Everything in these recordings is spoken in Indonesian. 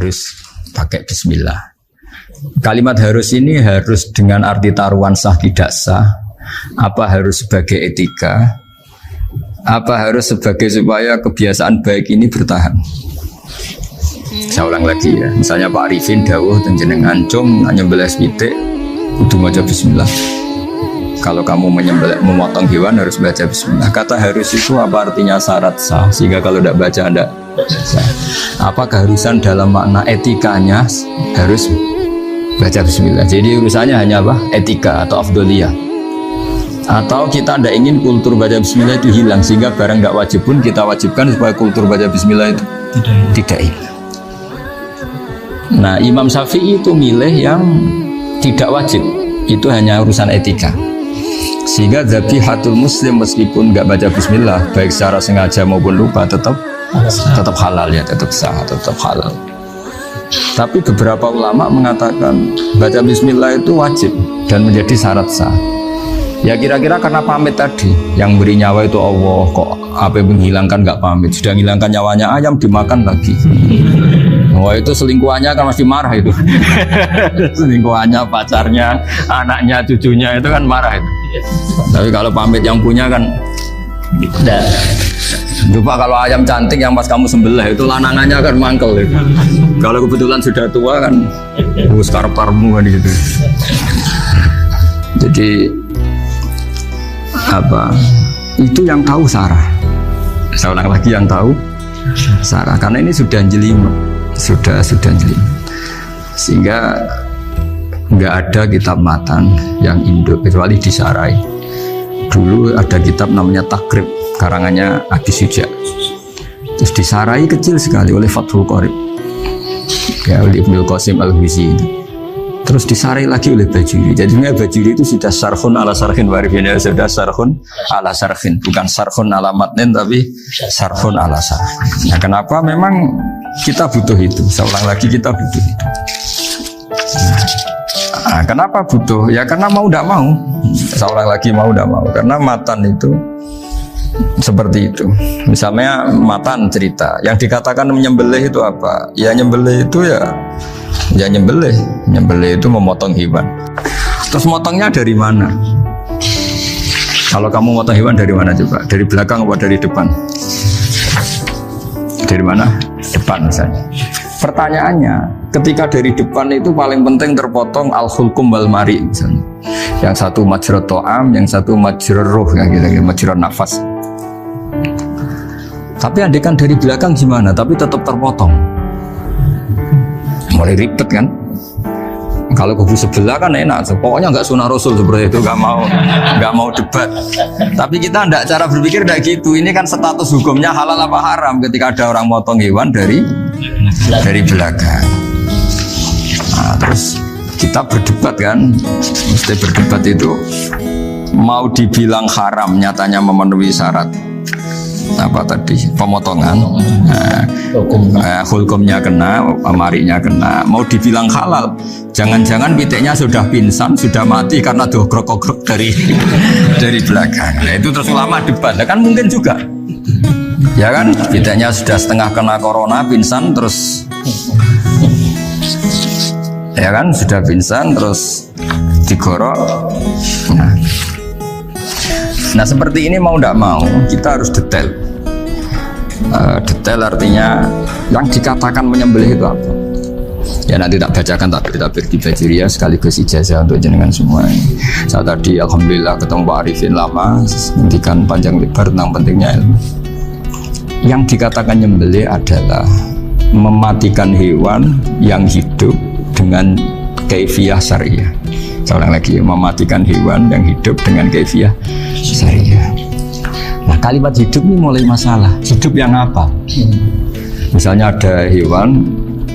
harus pakai bismillah. Kalimat harus ini harus dengan arti taruhan sah tidak sah, apa harus sebagai etika, apa harus sebagai supaya kebiasaan baik ini bertahan. Saya ulang lagi ya, misalnya Pak Arifin dawuh jenengan cung nyembelih pitik kudu maca bismillah. Kalau kamu memotong hewan harus baca bismillah. Kata harus itu apa artinya syarat sah, sehingga kalau tidak baca tidak sah. Apa keharusan dalam makna etikanya harus baca bismillah. Jadi urusannya hanya apa? Etika atau afdoliyah. Atau kita tidak ingin kultur baca bismillah itu hilang, sehingga barang tidak wajib pun kita wajibkan supaya kultur baca bismillah itu tidak hilang. Nah, Imam Syafi'i itu milih yang tidak wajib, itu hanya urusan etika. Sehingga zabihatul muslim meskipun nggak baca bismillah, baik secara sengaja maupun lupa tetap halal ya, tetap sah, tetap halal. Tapi beberapa ulama mengatakan baca bismillah itu wajib dan menjadi syarat sah. Ya kira-kira karena pamit tadi, yang beri nyawa itu Allah, kok apa yang menghilangkan nggak pamit, sudah menghilangkan nyawanya ayam dimakan lagi. Wah itu selingkuhannya kan masih marah itu. Selingkuhannya, pacarnya, anaknya, cucunya itu kan marah itu. Tapi kalau pamit yang punya kan tidak. Coba kalau ayam cantik yang pas kamu sembelih itu lanangannya kan mangkel itu. Kalau kebetulan sudah tua kan karep-karepmu kan gitu. Jadi apa? Itu yang tahu Sarah. Saya ulang lagi, yang tahu Sarah, karena ini sudah jelimet. Sudah jeli, sehingga nggak ada kitab matan yang Indo kecuali disarai. Dulu ada kitab namanya Takrib karangannya Abi Suja, terus disarai kecil sekali oleh Fathul Qorib ya, oleh Ibnul Qasim Al-Huzi, terus disarai lagi oleh Bajuri. Jadinya Bajuri itu sudah sarhun ala sarhin warifin, sudah sarhun ala sarhin, bukan sarhun ala matnin tapi sarhun ala sarhin. Nah, kenapa memang kita butuh itu? Saya ulang lagi, kita butuh itu. Nah, kenapa butuh? Ya karena mau tidak mau. Saya ulang lagi, mau tidak mau. Karena matan itu seperti itu. Misalnya matan cerita, yang dikatakan menyembelih itu apa? Ya nyembelih itu ya nyembelih. Nyembelih itu memotong hewan. Terus motongnya dari mana? Kalau kamu motong hewan dari mana coba? Dari belakang atau dari depan? Dari mana? Depan misalnya. Pertanyaannya, ketika dari depan itu paling penting terpotong al-hulkum wal mari misalnya. Yang satu majrur to'am, yang satu majrur ruh, ya gitu, majrur nafas. Tapi andekan dari belakang gimana? Tapi tetap terpotong. Mulai ribet kan? Kalau kubu sebelah kan enak, pokoknya nggak sunah Rasul seperti itu, nggak mau debat. Tapi kita nggak, cara berpikir nggak gitu. Ini kan status hukumnya halal apa haram ketika ada orang motong hewan dari belakang. Nah, terus kita berdebat kan, mesti berdebat itu mau dibilang haram, nyatanya memenuhi syarat apa tadi pemotongan, hukumnya kena, amarinya kena. Mau dibilang halal, jangan-jangan pitiknya sudah pingsan, sudah mati karena dogrok-ogrok dari belakang. Nah, itu terus ulama debat, nah, kan mungkin juga, ya kan, pitiknya sudah setengah kena corona, pingsan terus, ya kan, sudah pingsan terus digorok. Nah seperti ini mau tidak mau kita harus detail. Detail artinya yang dikatakan menyembelih itu apa? Ya nanti tak bacakan, tapi kita beri Bajuri ya, sekaligus ijazah untuk jenengan semua. Saya tadi alhamdulillah ketemu Pak Arifin lama, ngendikan panjang lebar tentang pentingnya ilmu. Yang dikatakan menyembelih adalah mematikan hewan yang hidup dengan kaifiyah syariah. Saya ulang lagi, mematikan hewan yang hidup dengan kaifiyah syariah. Nah kalimat hidup ini mulai masalah. Hidup yang apa? Misalnya ada hewan,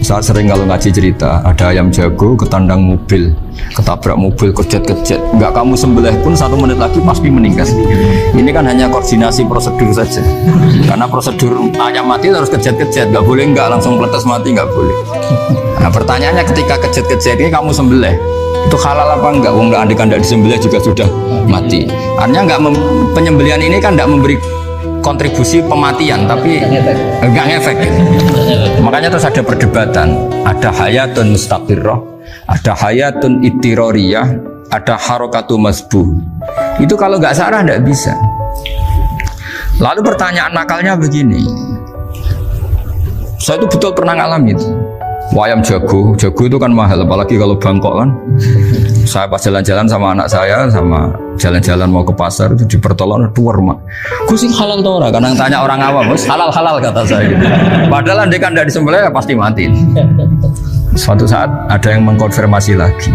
saya sering kalau ngaji cerita, ada ayam jago ketandang mobil, ketabrak mobil, kejet-kejet, nggak kamu sembelih pun 1 menit lagi pasti meninggal. Ini kan hanya koordinasi prosedur saja. Karena prosedur ayam mati harus kejet-kejet, nggak boleh nggak langsung peletas mati, nggak boleh. Nah pertanyaannya, ketika kejet-kejet ini kamu sembelih, itu halal apa enggak? Wong andikan tidak disembelih juga sudah mati. Artinya enggak, penyembelihan ini kan enggak memberi kontribusi pematian tapi enggak ngefek. Makanya terus ada perdebatan, ada hayatun mustaqirrah, ada hayatun ittirariyah, ada harokatu masbuh. Itu kalau nggak sarah nggak bisa. Lalu pertanyaan nakalnya begini, saya itu betul pernah ngalamin itu. Wayam jago itu kan mahal, apalagi kalau Bangkok kan. Saya pas jalan-jalan sama anak saya, sama jalan-jalan mau ke pasar itu di pertolongan dua rumah. Kusing halal tau orang, kadang tanya orang awam, bos halal kata saya gitu. Padahal andai kan dari disembelih ya pasti mati. Suatu saat ada yang mengkonfirmasi lagi.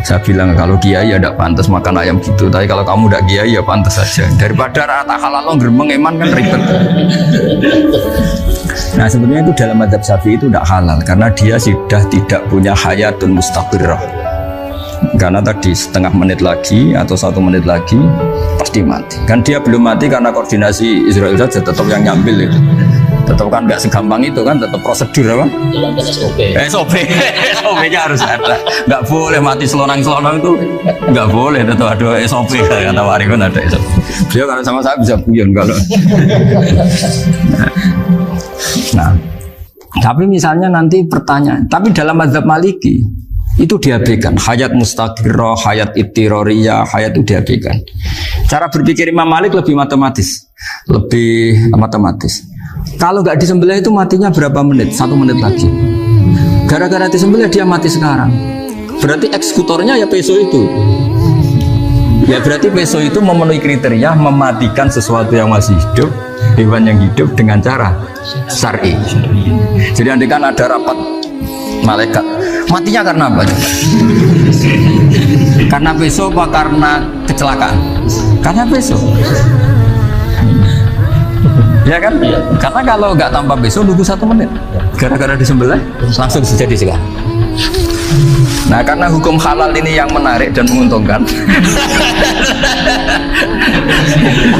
Saya bilang kalau kiai ya tidak pantas makan ayam gitu, tapi kalau kamu tidak kiai ya pantas saja. Daripada rata halal lo geremeng eman kan ribet. Nah sebenarnya itu dalam madzhab Syafi'i itu tidak halal karena dia sudah tidak punya hayatun mustaqirrah. Karena tadi setengah menit lagi atau 1 menit lagi pasti mati. Kan dia belum mati karena koordinasi Israel saja tetap yang nyambil itu. Tetap kan nggak segampang itu kan, tetap prosedur apa? SOP-nya harus ada. Nggak boleh mati selonang-selonang itu, nggak boleh. Tetap ada SOP kata Warikun ada SOP. Dia kalau sama saya bisa guyon kalau. Nah, tapi misalnya nanti pertanyaan, tapi dalam mazhab Maliki itu diabaikan, hayat mustaqirrah, hayat ittirariyah, hayat itu diabaikan. Cara berpikir Imam Malik lebih matematis. Kalau nggak disembelih itu matinya berapa menit? 1 menit lagi. Gara-gara disembelih dia mati sekarang. Berarti eksekutornya ya peso itu. Ya berarti peso itu memenuhi kriteria mematikan sesuatu yang masih hidup, hewan yang hidup dengan cara syar'i. Jadi andai kan ada rapat malaikat, matinya karena apa? Karena peso apa karena kecelakaan? Karena peso. Ya kan? Karena kalau nggak tanpa peso nunggu 1 menit. Gara-gara disembelih langsung jadi sekarang. Nah karena hukum halal ini yang menarik dan menguntungkan.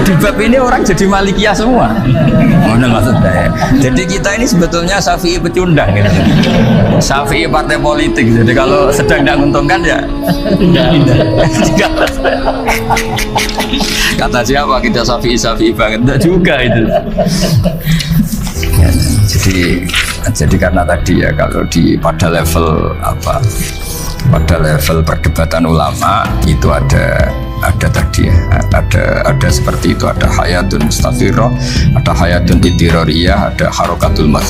Di bab ini orang jadi Malikiyah semua. Mana maksudnya? Jadi kita ini sebetulnya Syafi'i pecundang gitu. Syafi'i partai politik. Jadi kalau sedang tidak menguntungkan ya kata siapa kita Syafi'i banget? Tidak juga itu. Ya, jadi karena tadi ya kalau pada level apa? Pada level perdebatan ulama itu ada tadi ya, ada seperti itu, ada hayatun mustaqirrah, ada hayatun ittirariyah, ada harokatul mas.